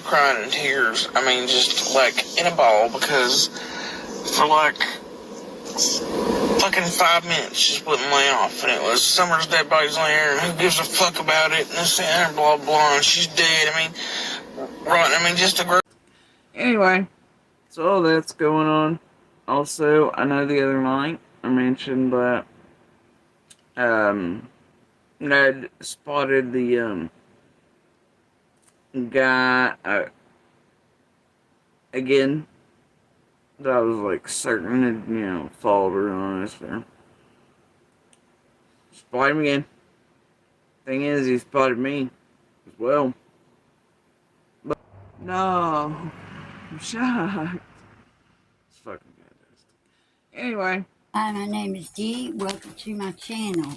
crying in tears. I mean, just like in a ball, because for like fucking 5 minutes just wouldn't lay off. And it was Summer's dead body's laying there, and who gives a fuck about it, and this and blah blah, and she's dead. I mean, right, I mean, just a great. Anyway, so all that's going on. Also, I know the other night I mentioned that Ned spotted the guy again that I was like certain had, you know, followed her on this there. Spotted him again. Thing is, he spotted me as well. But no, I'm shocked. It's fucking fantastic. Anyway. Hi, my name is Dee. Welcome to my channel.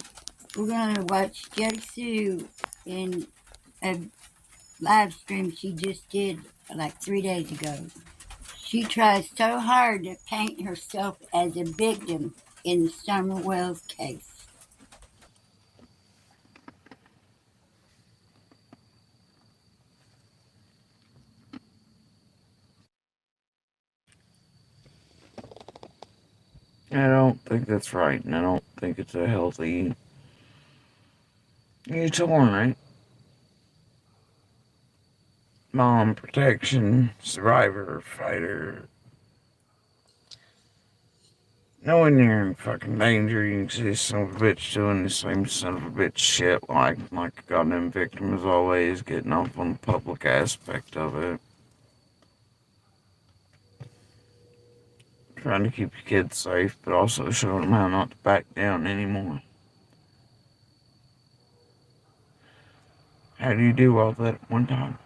We're going to watch Jodi Sue in a live stream she just did like 3 days ago. She tries so hard to paint herself as a victim in the Summer Wells case. I don't think that's right, and I don't think it's a healthy. You're torn, right? Mom, protection, survivor, fighter. Knowing you're in fucking danger, you can see this son of a bitch doing the same son of a bitch shit like a goddamn victim as always, getting off on the public aspect of it. Trying to keep your kids safe, but also showing them how not to back down anymore. How do you do all that at one time?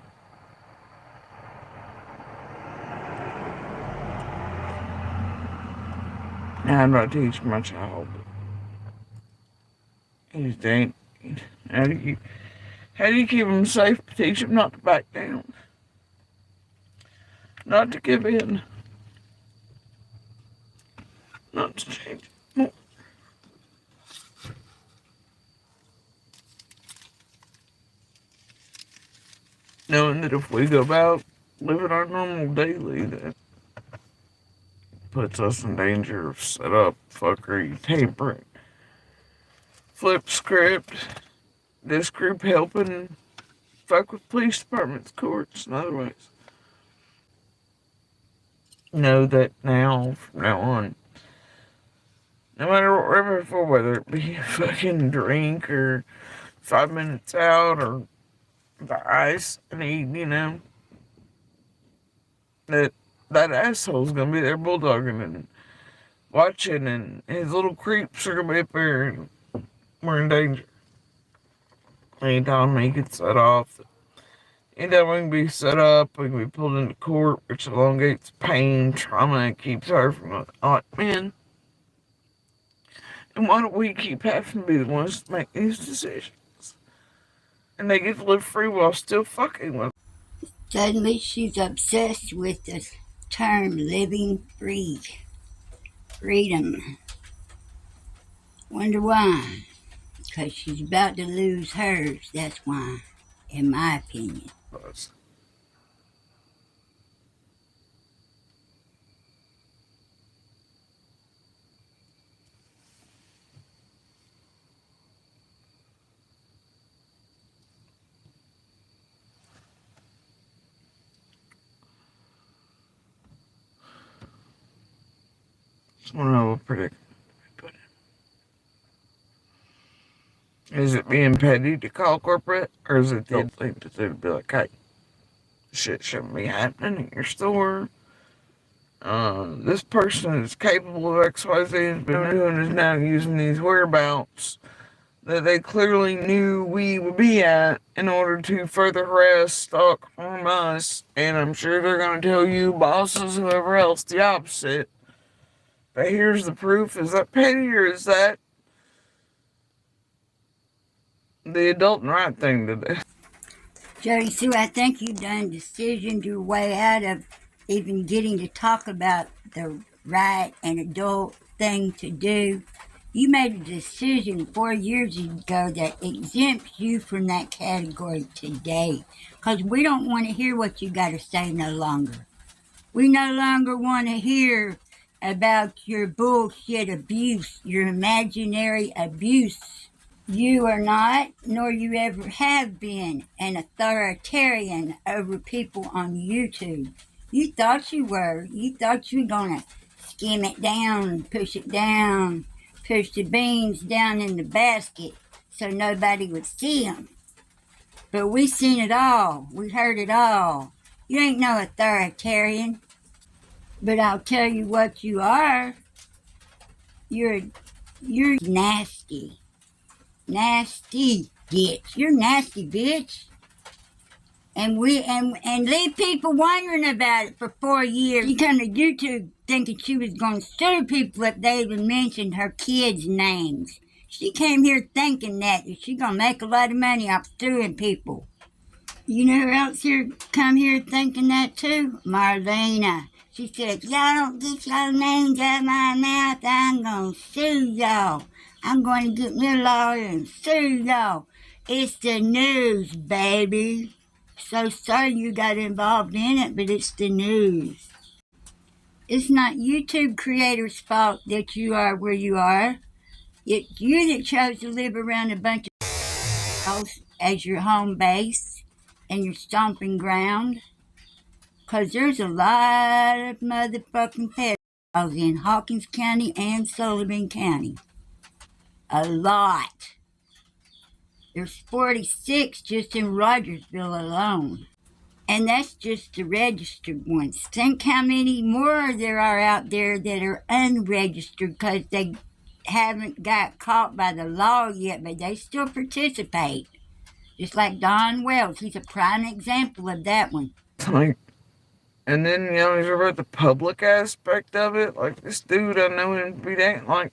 Now I'm not teaching my child. How do you keep them safe, but teach them not to back down? Not to give in. Not to change. No. Knowing that if we go about living our normal daily, that puts us in danger of setup, fuckery, tampering, flip script, this group helping fuck with police departments, courts, and other ways. Know that now, from now on, no matter what we're for, whether it be a fucking drink or 5 minutes out or the ice I need, you know, that asshole's gonna be there bulldogging and watching, and his little creeps are gonna be up there, and we're in danger. Anytime he gets set off, anytime we can be set up, we can be pulled into court, which elongates pain, trauma, and keeps her from men. And why don't we keep having to be the ones to make these decisions? And they get to live free while still fucking with them. Suddenly she's obsessed with the term living free. Freedom. Wonder why? Because she's about to lose hers, that's why, in my opinion. Just want to know what predicament we put in. Is it being petty to call corporate, or is it the old thing to do to be like, hey, shit shouldn't be happening in your store? This person is capable of XYZ, has been doing is now using these whereabouts that they clearly knew we would be at in order to further harass, stalk, harm us, and I'm sure they're going to tell you, bosses, whoever else, the opposite. But here's the proof. Is that petty, or is that the adult and right thing to do? Jodi Sue, I think you've done decisioned your way out of even getting to talk about the right and adult thing to do. You made a decision 4 years ago that exempts you from that category today. Because we don't want to hear what you got to say no longer. We no longer want to hear about your bullshit abuse, your imaginary abuse. You are not, nor you ever have been, an authoritarian over people on YouTube. You thought you were. You thought you were going to skim it down, push the beans down in the basket so nobody would see them. But we seen it all. We heard it all. You ain't no authoritarian. But I'll tell you what you are. You're nasty. Nasty bitch. You're nasty, bitch. And leave people wondering about it for 4 years. She come to YouTube thinking she was going to sue people if they even mentioned her kids' names. She came here thinking that she's going to make a lot of money off suing people. You know who else here come here thinking that too? Marlena. She said, y'all don't get y'all names out of my mouth, I'm going to sue y'all. I'm going to get me a lawyer and sue y'all. It's the news, baby. So sorry you got involved in it, but it's the news. It's not YouTube creators' fault that you are where you are. It's you that chose to live around a bunch of house as your home base and your stomping ground. Because there's a lot of motherfucking pedophiles in Hawkins County and Sullivan County. A lot. There's 46 just in Rogersville alone. And that's just the registered ones. Think how many more there are out there that are unregistered because they haven't got caught by the law yet, but they still participate. Just like Don Wells. He's a prime example of that one. Like, and then, you know, he's about the public aspect of it. Like, this dude, I know him to be that, like,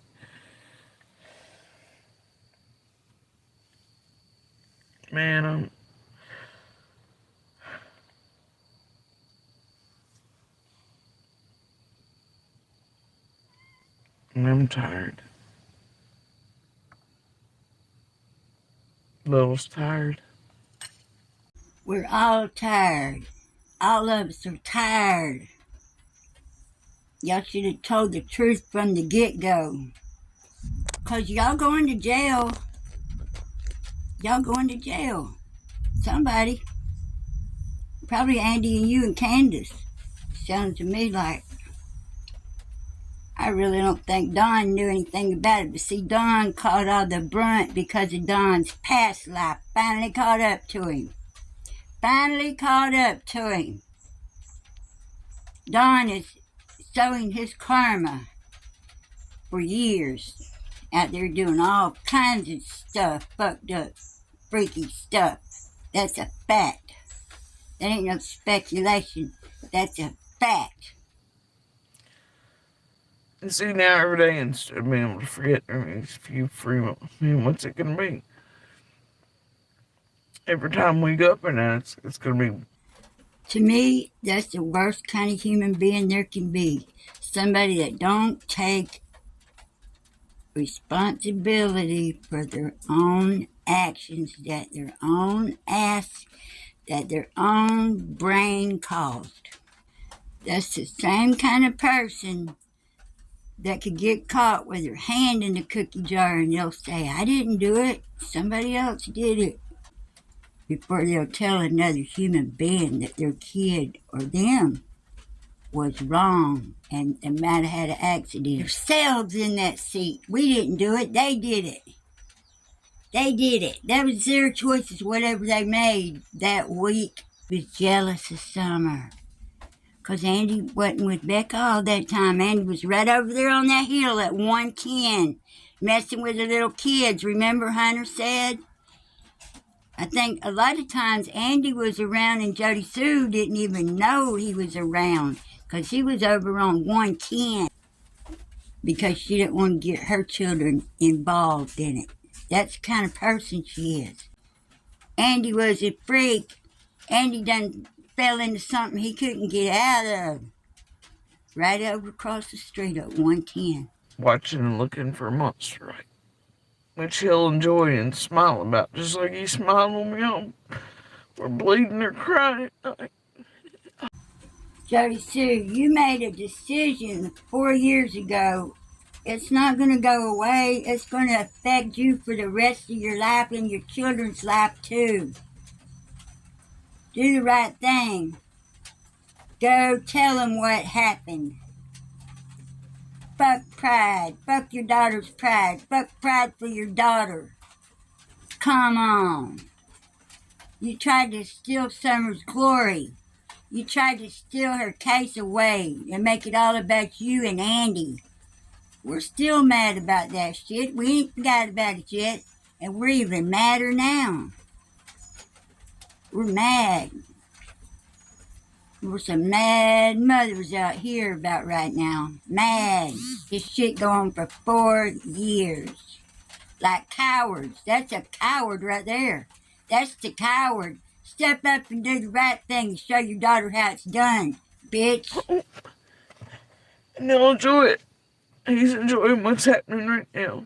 man, I'm tired. Little's tired. We're all tired. All of us are tired. Y'all should have told the truth from the get-go. Because y'all going to jail. Y'all going to jail. Somebody. Probably Andy and you and Candace. Sounds to me like. I really don't think Don knew anything about it. But see, Don caught all the brunt because of Don's past life. Finally caught up to him. Don is sowing his karma for years. Out there doing all kinds of stuff. Fucked up, freaky stuff. That's a fact. That ain't no speculation. That's a fact. And see, now every day, instead of being able to forget, these few free, what's it going to be? Every time we go up and down, it's going to be. To me, that's the worst kind of human being there can be. Somebody that don't take responsibility for their own actions, that their own ass, that their own brain caused. That's the same kind of person that could get caught with their hand in the cookie jar and they'll say, I didn't do it, somebody else did it. Before they'll tell another human being that their kid or them was wrong and might have had an accident. Themselves in that seat. We didn't do it, they did it. That was their choices, whatever they made that week. I was jealous of Summer. Because Andy wasn't with Becca all that time. Andy was right over there on that hill at 110, messing with the little kids. Remember Hunter said? I think a lot of times Andy was around and Jodi Sue didn't even know he was around because he was over on 110 because she didn't want to get her children involved in it. That's the kind of person she is. Andy was a freak. Andy done fell into something he couldn't get out of. Right over across the street at 110. watching and looking for a monster, right? Which he'll enjoy and smile about, just like he smiled when we all were bleeding or crying. Jodi Sue, you made a decision 4 years ago. It's not going to go away. It's going to affect you for the rest of your life and your children's life too. Do the right thing. Go tell them what happened. Fuck pride. Fuck your daughter's pride. Fuck pride for your daughter. Come on. You tried to steal Summer's glory. You tried to steal her case away and make it all about you and Andy. We're still mad about that shit. We ain't forgot about it yet. And we're even madder now. We're mad. There's some mad mothers out here about right now. Mad. This shit going for 4 years. Like cowards. That's a coward right there. That's the coward. Step up and do the right thing and show your daughter how it's done, bitch. And he'll enjoy it. He's enjoying what's happening right now.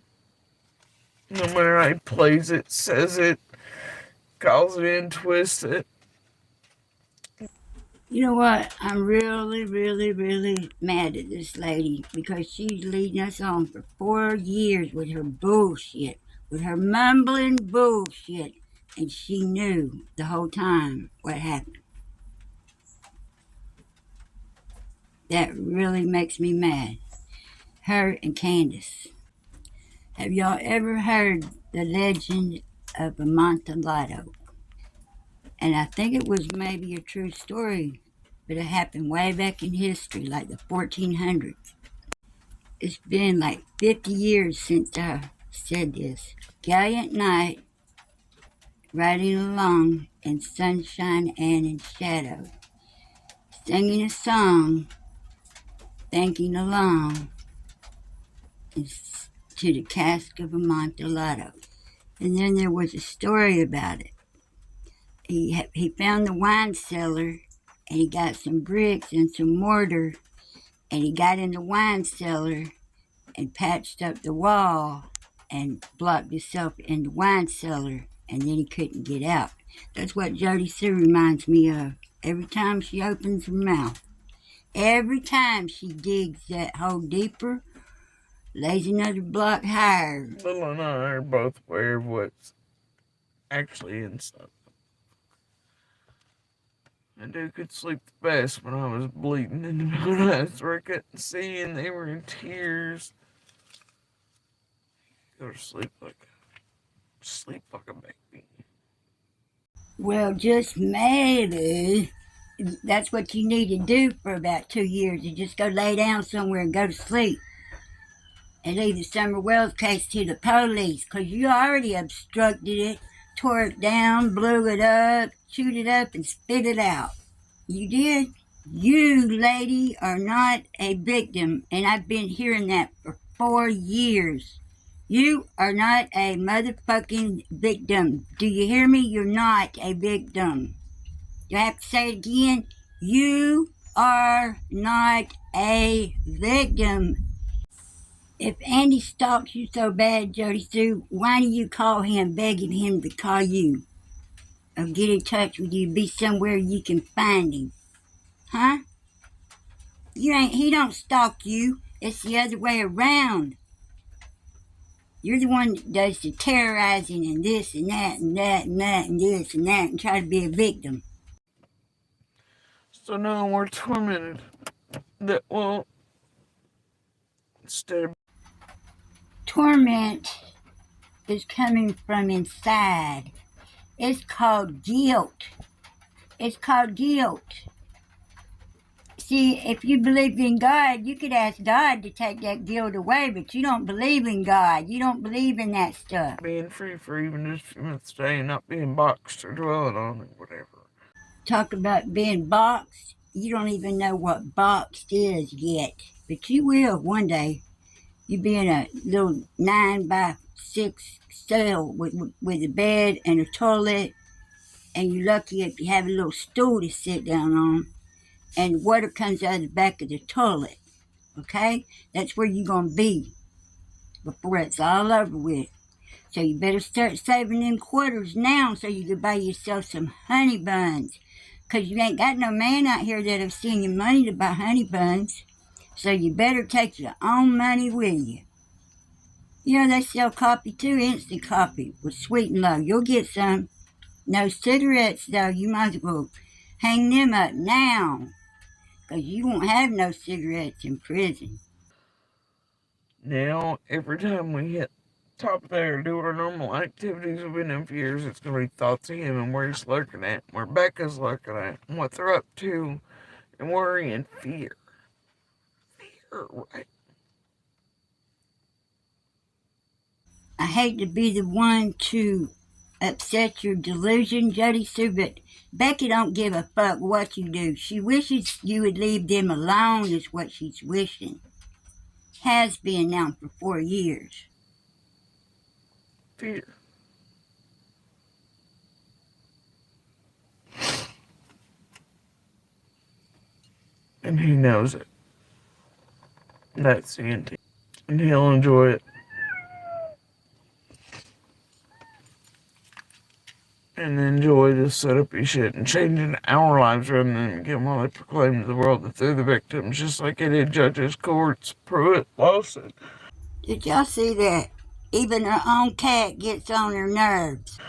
No matter how he plays it, says it, calls it in, twists it. You know what? I'm really, really, really mad at this lady because she's leading us on for 4 years with her bullshit, with her mumbling bullshit, and she knew the whole time what happened. That really makes me mad. Her and Candace. Have y'all ever heard the legend of Amontillado? And I think it was maybe a true story, but it happened way back in history, like the 1400s. It's been like 50 years since I said this. Gallant night, riding along in sunshine and in shadow, singing a song, thanking along to the cask of Amontillado. And then there was a story about it. He found the wine cellar, and he got some bricks and some mortar, and he got in the wine cellar and patched up the wall and blocked himself in the wine cellar, and then he couldn't get out. That's what Jodi Sue reminds me of. Every time she opens her mouth, every time she digs that hole deeper, lays another block higher. Little and I are both aware of what's actually inside. And dude could sleep the best when I was bleeding in the middle of the night where I couldn't see and they were in tears. Go to sleep like a baby. Well, just maybe that's what you need to do for about 2 years. You just go lay down somewhere and go to sleep. And leave the Summer Wells case to the police, because you already obstructed it, tore it down, blew it up, chewed it up, and spit it out. You did? You, lady, are not a victim, and I've been hearing that for 4 years. You are not a motherfucking victim. Do you hear me? You're not a victim. Do I have to say it again? You are not a victim. If Andy stalks you so bad, Jodi Sue, why do you call him, begging him to call you? Or get in touch with you, be somewhere you can find him? Huh? He don't stalk you. It's the other way around. You're the one that does the terrorizing and this and that and that and that and this and that and try to be a victim. So now we're tormented. That will instead of torment is coming from inside. It's called guilt. It's called guilt. See, if you believed in God, you could ask God to take that guilt away, but you don't believe in God. You don't believe in that stuff. Being free for even just a few minutes a day and not being boxed or dwelling on it, whatever. Talk about being boxed. You don't even know what boxed is yet, but you will one day. You be in a little 9x6 cell with a bed and a toilet, and you're lucky if you have a little stool to sit down on, and water comes out of the back of the toilet, okay? That's where you're going to be. before it's all over with. So you better start saving them quarters now so you can buy yourself some honey buns. Because you ain't got no man out here that'll send you money to buy honey buns. So you better take your own money with you. You know, they sell coffee too, instant coffee with sweet and low. You'll get some. No cigarettes, though. You might as well hang them up now. Because you won't have no cigarettes in prison. Now, every time we hit top there, do our normal activities within them years, it's going to be thoughts of him and where he's lurking at, where Becca's lurking at, and what they're up to, and worry and fear. Fear, right? I hate to be the one to upset your delusion, Jody Sue, but Becky don't give a fuck what you do. She wishes you would leave them alone is what she's wishing. Has been now for 4 years. Fear. And he knows it. That's the intent. And he'll enjoy it. And enjoy this setup shit and changing our lives rather than getting while they proclaim to the world that they're the victims, just like it did judges, courts, Pruitt, Lawson. Did y'all see that? Even her own cat gets on her nerves.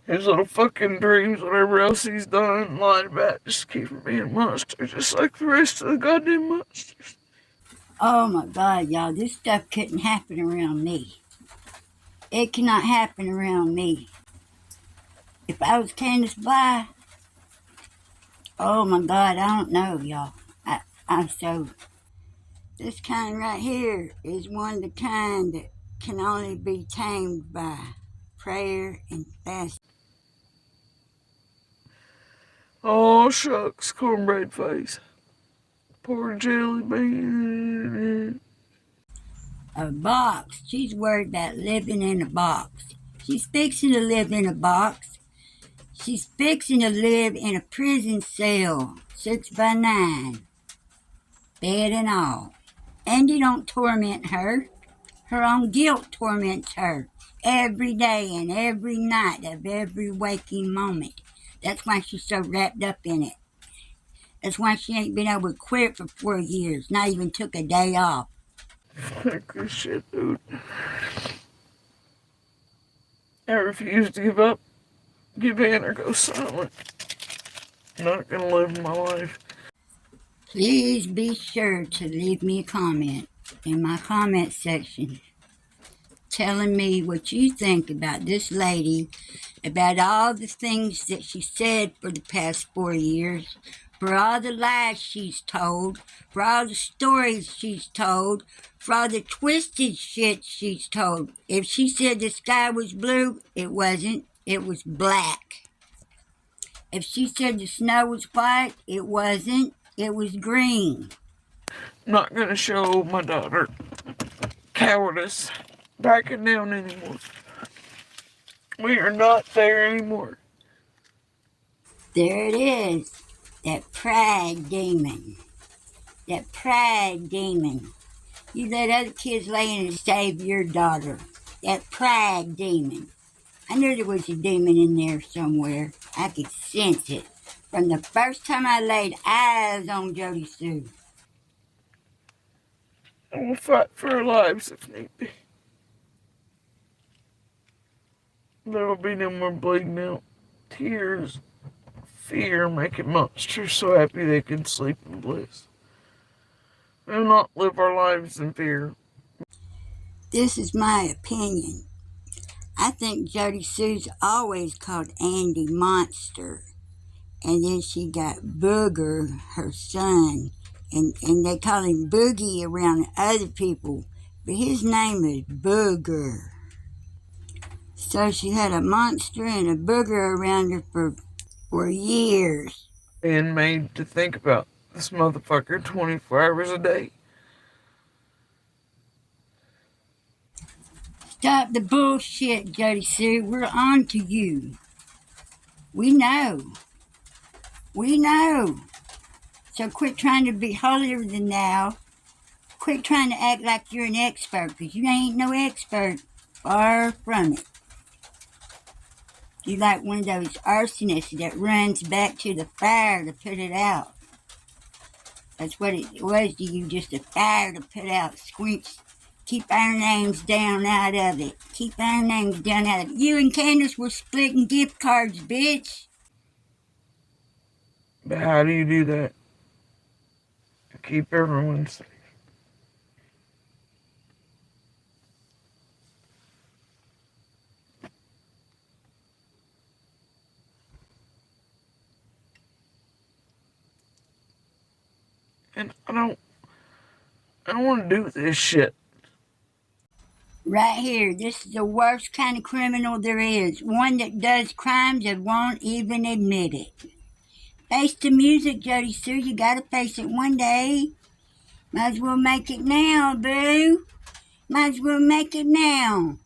His little fucking dreams, whatever else he's done and lied about, just keep him being a monster, just like the rest of the goddamn monsters. Oh my God, y'all, this stuff couldn't happen around me. It cannot happen around me. If I was Candace Bly, oh my God, I don't know, y'all. I'm so... This kind right here is one of the kind that can only be tamed by prayer and fasting. Oh, shucks, cornbread face. Poor jelly bean. A box. She's worried about living in a box. She's fixing to live in a box. She's fixing to live in a prison cell, 6x9, bed and all. Andy don't torment her. Her own guilt torments her every day and every night of every waking moment. That's why she's so wrapped up in it. That's why she ain't been able to quit for 4 years, not even took a day off. Fuck this shit, dude. I refuse to give up, give in, or go silent. I'm not gonna live my life. Please be sure to leave me a comment in my comment section telling me what you think about this lady, about all the things that she said for the past 4 years, for all the lies she's told, for all the stories she's told, for all the twisted shit she's told. If she said the sky was blue, it wasn't. It was black. If she said the snow was white, it wasn't. It was green. I'm not gonna show my daughter cowardice backing down anymore. We are not there anymore. There it is. That pride demon. That pride demon. You let other kids lay in and save your daughter. That pride demon. I knew there was a demon in there somewhere. I could sense it from the first time I laid eyes on Jodi Sue. And we'll fight for our lives if need be. There will be no more bleeding out, tears, fear, making monsters so happy they can sleep in bliss. We will not live our lives in fear. This is my opinion. I think Jodi Sue's always called Andy Monster. And then she got Booger, her son. And they call him Boogie around other people. But his name is Booger. So she had a monster and a booger around her for years. And made to think about this motherfucker 24 hours a day. Stop the bullshit, Jodi Sue. We're on to you. We know. We know. So quit trying to be holier than thou Quit trying to act like you're an expert, because you ain't no expert. Far from it. You like one of those arsonists that runs back to the fire to put it out. That's what it was to you, just a fire to put out. Squinch. Keep our names down out of it. Keep our names down out of it. You and Candace were splitting gift cards, bitch. But how do you do that? To keep everyone safe. And I don't want to do this shit. Right here, this is the worst kind of criminal there is. One that does crimes and won't even admit it. Face the music, Jody Sue. You gotta face it one day. Might as well make it now, boo. Might as well make it now.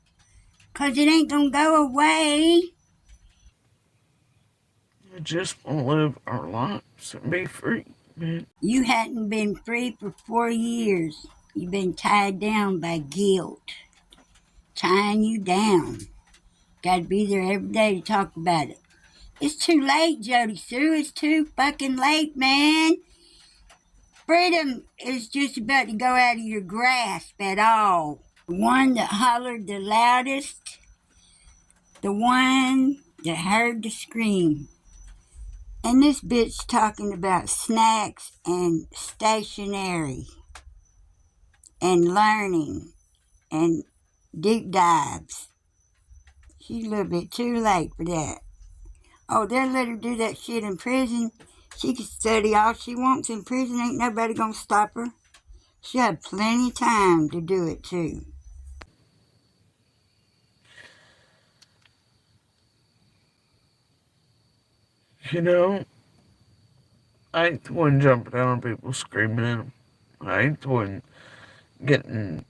'Cause it ain't gonna go away. I just want to live our lives and be free, man. You hadn't been free for 4 years. You've been tied down by guilt. Tying you down. Gotta be there every day to talk about it. It's too late, Jodi Sue. It's too fucking late, man. Freedom is just about to go out of your grasp at all. The one that hollered the loudest. The one that heard the scream. And this bitch talking about snacks and stationery. And learning. And deep dives. She's a little bit too late for that. Oh, they'll let her do that shit in prison. She can study all she wants in prison. Ain't nobody gonna stop her. She had plenty of time to do it, too. You know, I ain't the one jumping down on people screaming at them. I ain't the one getting...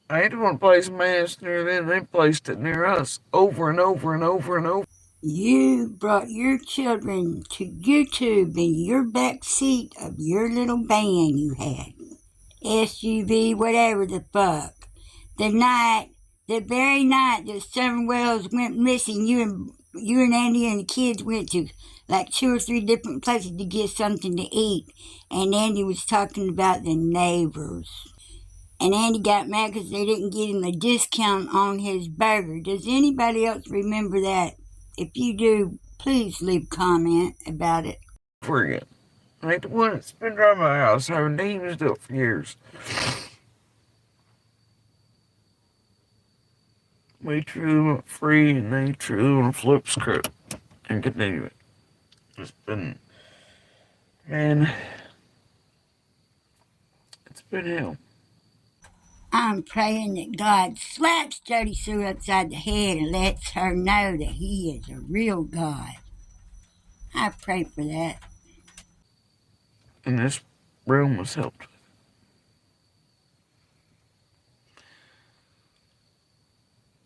I ain't the one placing my ass near them. They placed it near us over and over and over and over. You brought your children to YouTube in your back seat of your little van you had. SUV, whatever the fuck. The very night that Summer Wells went missing, you and Andy and the kids went to like 2 or 3 different places to get something to eat. And Andy was talking about the neighbors. And Andy got mad because they didn't get him a discount on his burger. Does anybody else remember that? If you do, please leave a comment about it. Forget. I ain't the one that's been driving my house. I haven't used it for years. We truly want free, and they truly want to flip script and continue it. It's been, man, it's been hell. I'm praying that God slaps Jodi Sue upside the head and lets her know that he is a real God. I pray for that. And this room was helped with.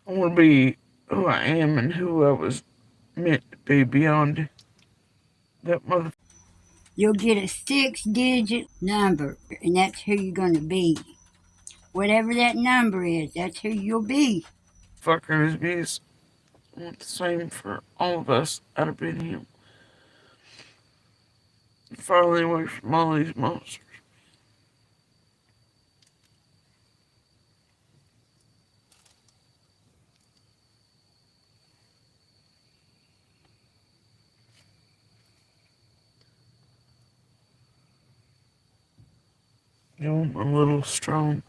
I want to be who I am and who I was meant to be beyond that motherfucker. You'll get a 6-digit number, and that's who you're going to be. Whatever that number is, that's who you'll be. Fucker is abuse. I want the same for all of us out of being him. Finally away from all these monsters. You know, I'm a little strong.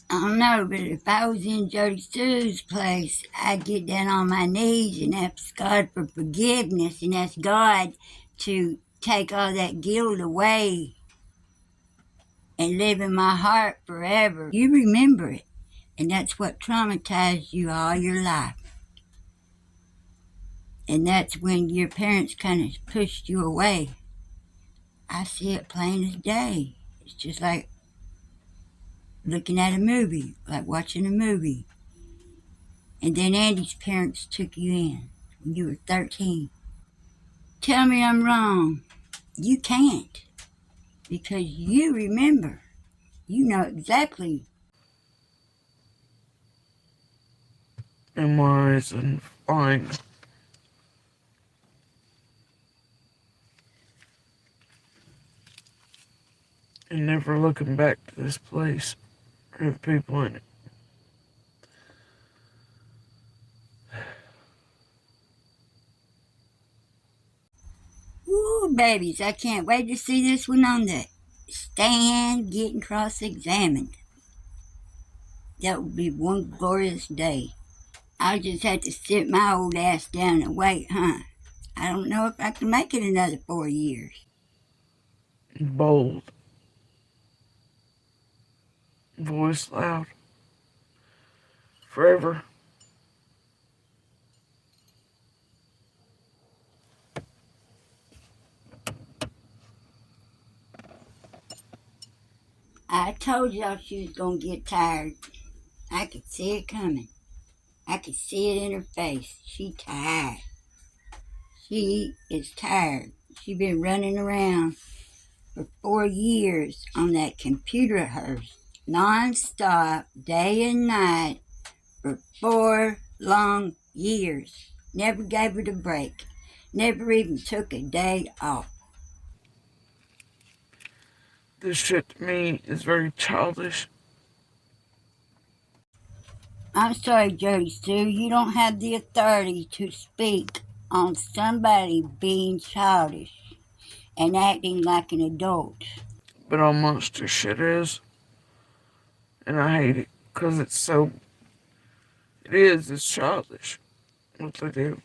I don't know, but if I was in Jodi Sue's place, I'd get down on my knees and ask God for forgiveness and ask God to take all that guilt away and live in my heart forever. You remember it, and that's what traumatized you all your life. And that's when your parents kind of pushed you away. I see it plain as day. It's just like looking at a movie, like watching a movie. And then Andy's parents took you in when you were 13. tell me I'm wrong. You can't. Because you remember. You know exactly. memorized and fine. And never looking back to this place or the people in it. Ooh, babies, I can't wait to see this one on the stand getting cross-examined. That would be one glorious day. I'll just have to sit my old ass down and wait, huh? I don't know if I can make it another 4 years. Bold. Voice loud. Forever. I told y'all she was gonna get tired. I could see it coming. I could see it in her face. She tired. She is tired. She been running around for 4 years on that computer of hers, non-stop, day and night, for 4 long years. Never gave it a break. Never even took a day off. This shit to me is very childish. I'm sorry, Jody Sue, you don't have the authority to speak on somebody being childish and acting like an adult. But all monster shit is. And I hate it. Because it's so... It's childish. What they do.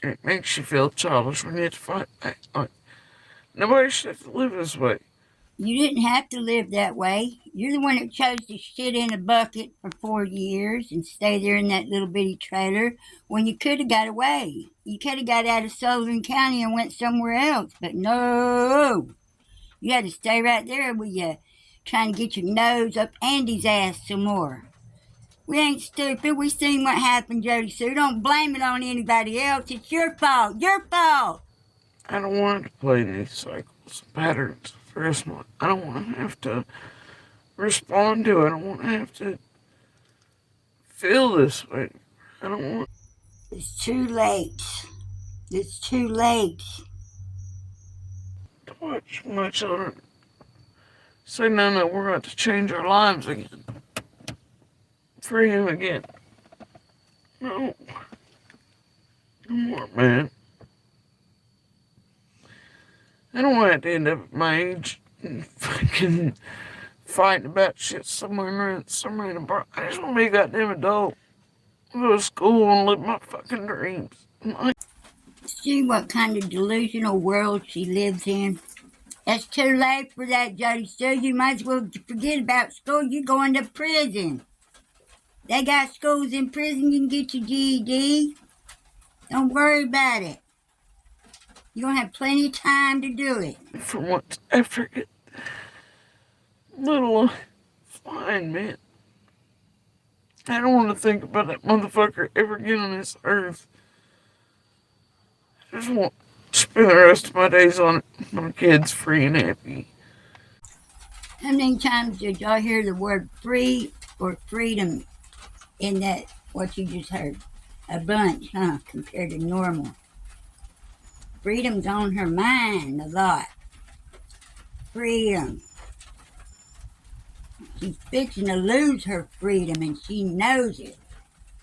And it makes you feel childish when you have to fight back. Like, nobody should have to live this way. You didn't have to live that way. You're the one that chose to shit in a bucket for 4 years and stay there in that little bitty trailer when you could have got away. You could have got out of Sullivan County and went somewhere else, but no. You had to stay right there with you, trying to get your nose up Andy's ass some more. We ain't stupid. We seen what happened, Jody Sue. Don't blame it on anybody else. It's your fault. Your fault. I don't want to play these cycles, patterns for the rest of my life. I don't want to have to respond to it. I don't want to have to feel this way. I don't want... It's too late. It's too late. to watch my children say, no, we're going to change our lives again. For him again. No. No more, man. I don't want to end up at my age and fucking fighting about shit somewhere in a bar. I just want to be a goddamn adult. Go to school and live my fucking dreams. See what kind of delusional world she lives in? It's too late for that, Jody Sue. You might as well forget about school. You're going to prison. They got schools in prison. You can get your GED. Don't worry about it. You're going to have plenty of time to do it. For once, after it, little flying man. I don't want to think about that motherfucker ever again on this earth. I just want to spend the rest of my days on it. My kids free and happy. How many times did y'all hear the word free or freedom in that, what you just heard? A bunch, huh, compared to normal. Freedom's on her mind a lot. Freedom. She's fixing to lose her freedom and she knows it.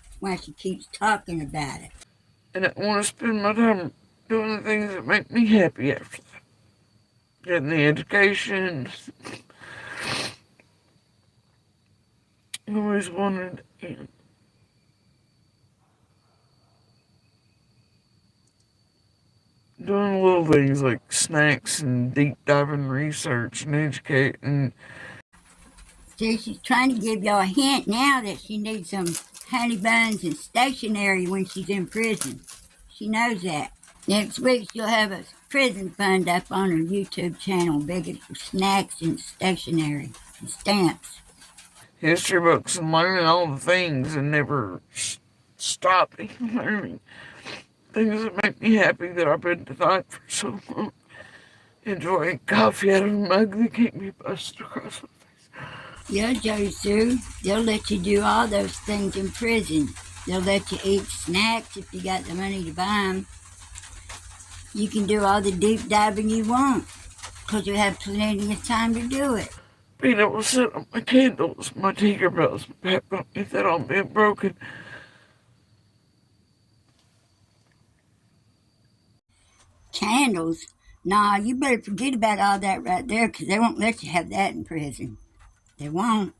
That's why she keeps talking about it. And I want to spend my time doing the things that make me happy after that. Getting the education. I always wanted, and doing little things like snacks and deep diving research and educating. See, she's trying to give y'all a hint now that she needs some honey buns and stationery when she's in prison. She knows that. Next week she'll have a prison fund up on her YouTube channel, begging for snacks and stationery and stamps. History books and learning all the things and never stop learning. things that make me happy that I've been denied for so long. Enjoying coffee out of a mug that can't be busted across my face. Yeah, Jodi Sue, they'll let you do all those things in prison. They'll let you eat snacks if you got the money to buy them. You can do all the deep diving you want because you have plenty of time to do it. Being able to set up my candles, my Tinkerbells, my pet pumpkins that all been broken. Candles? Nah, you better forget about all that right there because they won't let you have that in prison. They won't.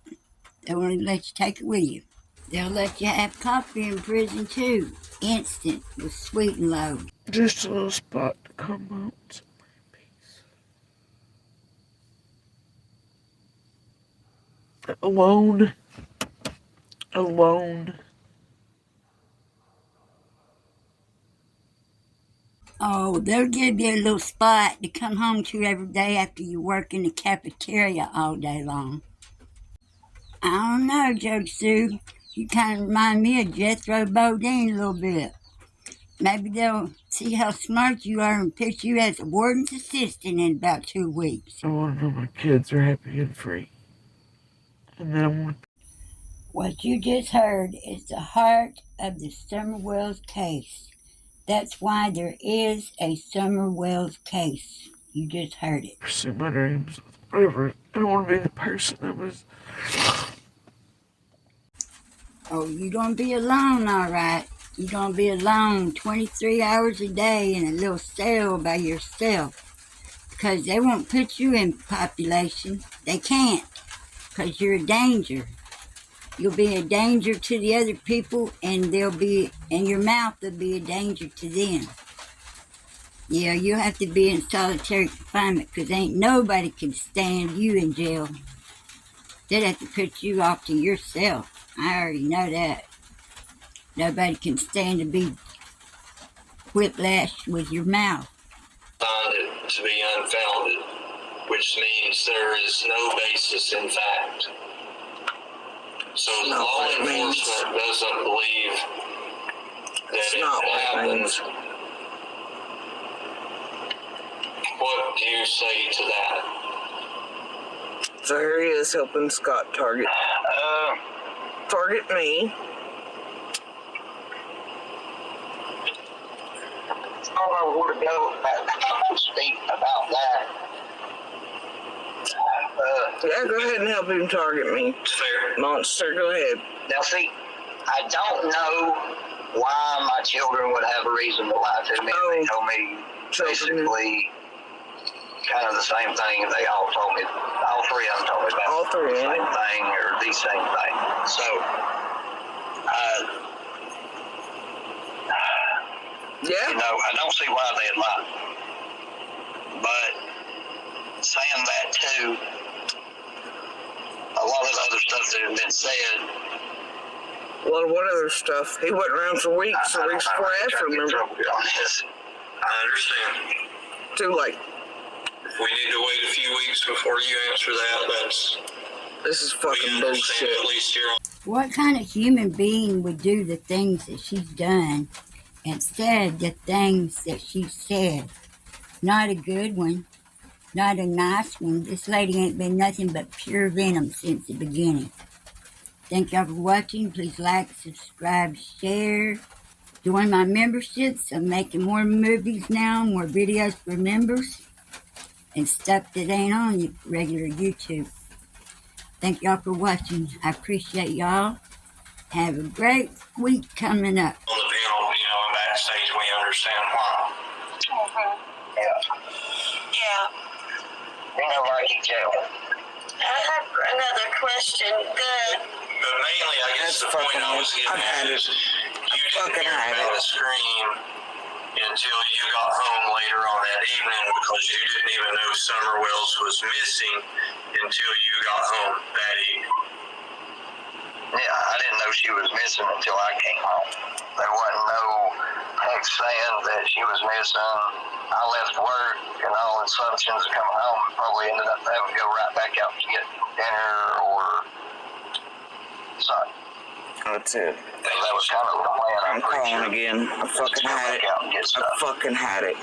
They won't even let you take it with you. They'll let you have coffee in prison too. Instant with sweet and low. Just a little spot to come out. Alone. Oh, they'll give you a little spot to come home to every day after you work in the cafeteria all day long. I don't know, Jodi Sue. You kind of remind me of Jethro Bodine a little bit. Maybe they'll see how smart you are and pick you as a warden's assistant in about 2 weeks. I want to know my kids are happy and free. And then I want... What you just heard is the heart of the Summer Wells case. That's why there is a Summer Wells case. You just heard it. Pursue my dreams. Whatever. I don't want to be the person that was... Oh, you're going to be alone, all right. You're going to be alone 23 hours a day in a little cell by yourself. Because they won't put you in population. They can't. Because you're a danger. You'll be a danger to the other people, and your mouth will be a danger to them. Yeah, you'll have to be in solitary confinement because ain't nobody can stand you in jail. They'd have to put you off to yourself. I already know that. Nobody can stand to be whiplashed with your mouth. Found it to be unfounded, which means there is no basis in fact. So the law enforcement doesn't believe that it happened. What do you say to that? So here he is helping Scott target me. I don't know where to go to speak about that. Yeah, go ahead and help him target me. It's fair. Monster, go ahead. Now, see, I don't know why my children would have a reason to lie to me. They told me basically kind of the same thing they all told me. All three of them told me about the same thing or the same thing. So, you know, I don't see why they'd lie. But saying that too, a lot of the other stuff that had been said. Well, what other stuff? He wasn't around for weeks or weeks before after, remember? I understand. Too late. If we need to wait a few weeks before you answer that, this is fucking bullshit. At least here on. What kind of human being would do the things that she's done and said the things that she said? Not a good one. Not a nice one. This lady ain't been nothing but pure venom since the beginning. Thank y'all for watching. Please like, subscribe, share. Join my memberships. I'm making more movies now, more videos for members, and stuff that ain't on your regular YouTube. Thank y'all for watching. I appreciate y'all. Have a great week coming up. On the panel, you know, in backstage, we understand why. Yeah. You know, like each other. I have another question. But mainly, I guess the point I was getting at is you didn't hear about a scream until you got home later on that evening because you didn't even know Summer Wells was missing until you got home that evening. Yeah, I didn't know she was missing until I came home. There wasn't no text saying that she was missing. I left work and all assumptions of coming home and probably ended up having to go right back out to get dinner or something. That's it. That was kind of the plan. I'm calling again. I fucking had it. I fucking had it.